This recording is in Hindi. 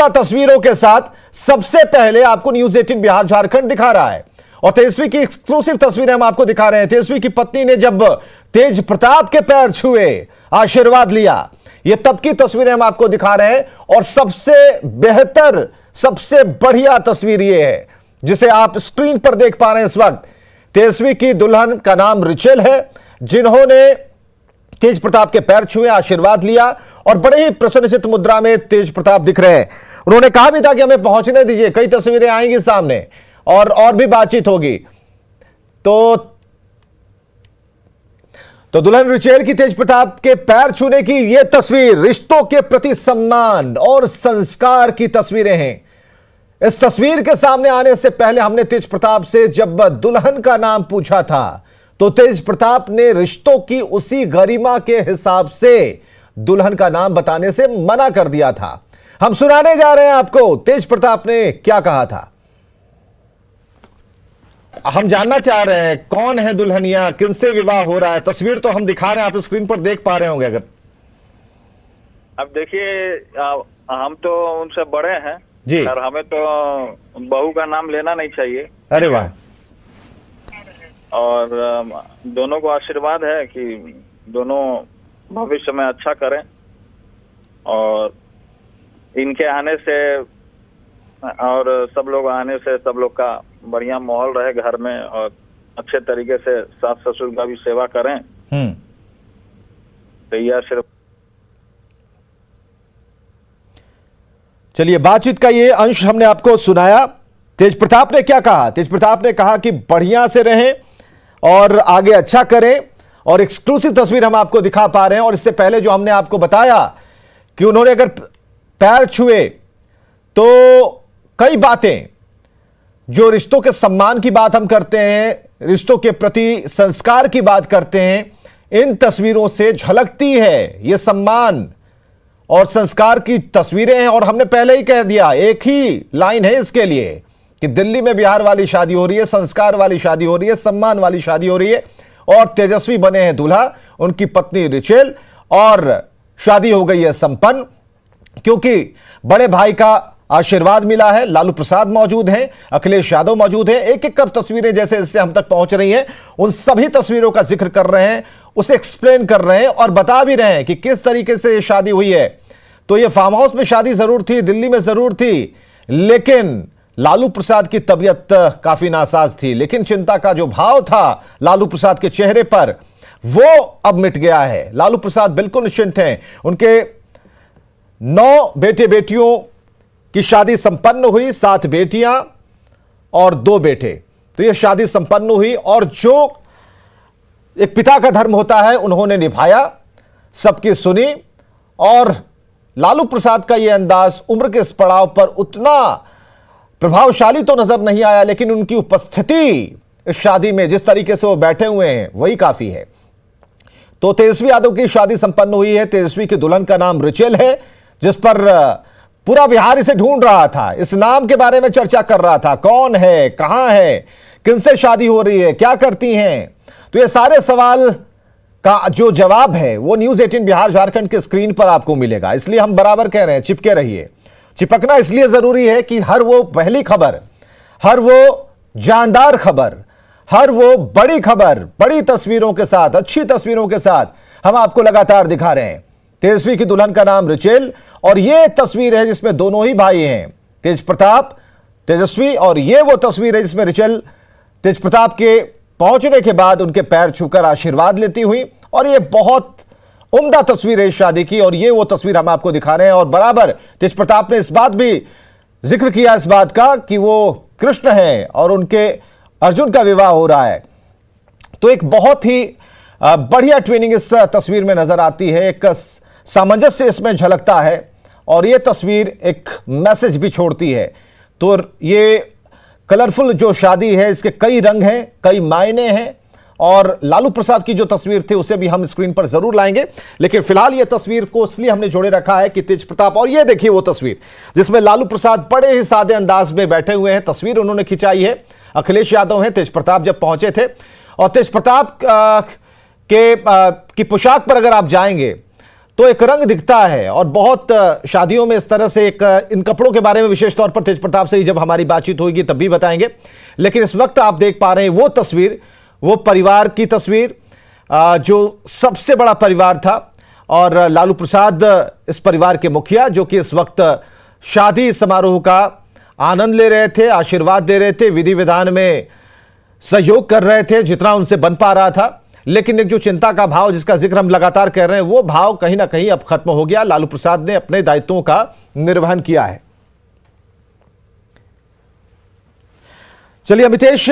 तस्वीरों के साथ सबसे पहले आपको न्यूज 18 बिहार झारखंड दिखा रहा है और तेजस्वी की एक्सक्लूसिव तस्वीरें हम आपको दिखा रहे हैं। तेजस्वी की पत्नी ने जब तेज प्रताप के पैर छुए, आशीर्वाद लिया, ये तब की तस्वीरें हम आपको दिखा रहे हैं। और सबसे बेहतर, सबसे बढ़िया तस्वीर ये है जिसे आप स्क्रीन पर देख पा रहे हैं इस वक्त। तेजस्वी की दुल्हन का नाम रिचेल है, जिन्होंने तेज प्रताप के पैर छुए, आशीर्वाद लिया और बड़े ही प्रसन्नचित्त मुद्रा में तेज प्रताप दिख रहे हैं। उन्होंने कहा भी था कि हमें पहुंचने दीजिए, कई तस्वीरें आएंगी सामने और भी बातचीत होगी। तो दुल्हन रिचेल की तेज प्रताप के पैर छूने की यह तस्वीर रिश्तों के प्रति सम्मान और संस्कार की तस्वीरें हैं। इस तस्वीर के सामने आने से पहले हमने तेज प्रताप से जब दुल्हन का नाम पूछा था तो तेज प्रताप ने रिश्तों की उसी गरिमा के हिसाब से दुल्हन का नाम बताने से मना कर दिया था। हम सुनाने जा रहे हैं आपको तेज प्रताप ने क्या कहा था। हम जानना चाह रहे हैं कौन है दुल्हनिया, किनसे विवाह हो रहा है। तस्वीर तो हम दिखा रहे हैं, आप स्क्रीन पर देख पा रहे होंगे। अगर अब देखिए, हम तो उनसे बड़े हैं जी, और हमें तो बहू का नाम लेना नहीं चाहिए। अरे वाह। और दोनों को आशीर्वाद है कि दोनों भविष्य में अच्छा करें और इनके आने से और सब लोग आने से सब लोग का बढ़िया माहौल रहे घर में और अच्छे तरीके से सास ससुर का भी सेवा करें। तो यह सिर्फ चलिए, बातचीत का ये अंश हमने आपको सुनाया। तेज प्रताप ने क्या कहा? तेज प्रताप ने कहा कि बढ़िया से रहें और आगे अच्छा करें। और एक्सक्लूसिव तस्वीर हम आपको दिखा पा रहे हैं। और इससे पहले जो हमने आपको बताया कि उन्होंने अगर पैर छुए तो कई बातें, जो रिश्तों के सम्मान की बात हम करते हैं, रिश्तों के प्रति संस्कार की बात करते हैं, इन तस्वीरों से झलकती है। ये सम्मान और संस्कार की तस्वीरें हैं। और हमने पहले ही कह दिया, एक ही लाइन है इसके लिए कि दिल्ली में बिहार वाली शादी हो रही है, संस्कार वाली शादी हो रही है, सम्मान वाली शादी हो रही है। और तेजस्वी बने हैं दूल्हा, उनकी पत्नी रिचेल, और शादी हो गई है संपन्न, क्योंकि बड़े भाई का आशीर्वाद मिला है। लालू प्रसाद मौजूद हैं, अखिलेश यादव मौजूद हैं। एक एक कर तस्वीरें जैसे इससे हम तक पहुंच रही हैं, उन सभी तस्वीरों का जिक्र कर रहे हैं, उसे एक्सप्लेन कर रहे हैं और बता भी रहे हैं कि किस तरीके से ये शादी हुई है। तो ये फार्म हाउस में शादी जरूर थी, दिल्ली में जरूर थी, लेकिन लालू प्रसाद की तबीयत काफी नासाज थी। लेकिन चिंता का जो भाव था लालू प्रसाद के चेहरे पर, वो अब मिट गया है। लालू प्रसाद बिल्कुल निश्चिंत हैं। उनके 9 बेटे बेटियों की शादी संपन्न हुई, 7 बेटियां और 2 बेटे। तो यह शादी संपन्न हुई और जो एक पिता का धर्म होता है उन्होंने निभाया, सबकी सुनी। और लालू प्रसाद का यह अंदाज उम्र के इस पड़ाव पर उतना प्रभावशाली तो नजर नहीं आया, लेकिन उनकी उपस्थिति इस शादी में, जिस तरीके से वो बैठे हुए हैं, वही काफी है। तो तेजस्वी यादव की शादी संपन्न हुई है। तेजस्वी की दुल्हन का नाम रिचेल है, जिस पर पूरा बिहार इसे ढूंढ रहा था, इस नाम के बारे में चर्चा कर रहा था। कौन है, कहां है, किनसे शादी हो रही है, क्या करती हैं। तो ये सारे सवाल का जो जवाब है वो न्यूज 18 बिहार झारखंड के स्क्रीन पर आपको मिलेगा। इसलिए हम बराबर कह रहे हैं, चिपके रहिए। चिपकना इसलिए जरूरी है कि हर वो पहली खबर, हर वो जानदार खबर, हर वो बड़ी खबर, बड़ी तस्वीरों के साथ, अच्छी तस्वीरों के साथ हम आपको लगातार दिखा रहे हैं। तेजस्वी की दुल्हन का नाम रिचेल, और यह तस्वीर है जिसमें दोनों ही भाई हैं, तेज प्रताप, तेजस्वी। और यह वो तस्वीर है जिसमें रिचेल तेज प्रताप के पहुंचने के बाद उनके पैर छूकर आशीर्वाद लेती हुई। और यह बहुत उम्दा तस्वीर है इस शादी की, और यह वो तस्वीर हम आपको दिखा रहे हैं। और बराबर तेज प्रताप ने इस बात भी जिक्र किया, इस बात का, कि वो कृष्ण है और उनके अर्जुन का विवाह हो रहा है। तो एक बहुत ही बढ़िया ट्विनिंग इस तस्वीर में नजर आती है, एक सामंजस्य इसमें झलकता है और यह तस्वीर एक मैसेज भी छोड़ती है। तो ये कलरफुल जो शादी है, इसके कई रंग हैं, कई मायने हैं। और लालू प्रसाद की जो तस्वीर थी उसे भी हम स्क्रीन पर जरूर लाएंगे, लेकिन फिलहाल यह तस्वीर को इसलिए हमने जोड़े रखा है कि तेज प्रताप, और यह देखिए वो तस्वीर जिसमें लालू प्रसाद बड़े ही सादे अंदाज में बैठे हुए हैं। तस्वीर उन्होंने खिंचाई है, अखिलेश यादव हैं, तेज प्रताप जब पहुंचे थे। और तेज प्रताप की पोशाक पर अगर आप जाएंगे तो एक रंग दिखता है। और बहुत शादियों में इस तरह से एक इन कपड़ों के बारे में विशेष तौर पर तेज प्रताप से ही जब हमारी बातचीत होगी तब भी बताएंगे। लेकिन इस वक्त आप देख पा रहे हैं वो तस्वीर, वो परिवार की तस्वीर जो सबसे बड़ा परिवार था, और लालू प्रसाद इस परिवार के मुखिया, जो कि इस वक्त शादी समारोह का आनंद ले रहे थे, आशीर्वाद दे रहे थे, विधि विधान में सहयोग कर रहे थे जितना उनसे बन पा रहा था। लेकिन एक जो चिंता का भाव जिसका जिक्र हम लगातार कर रहे हैं, वो भाव कहीं ना कहीं अब खत्म हो गया। लालू प्रसाद ने अपने दायित्वों का निर्वहन किया है। चलिए अमितेश,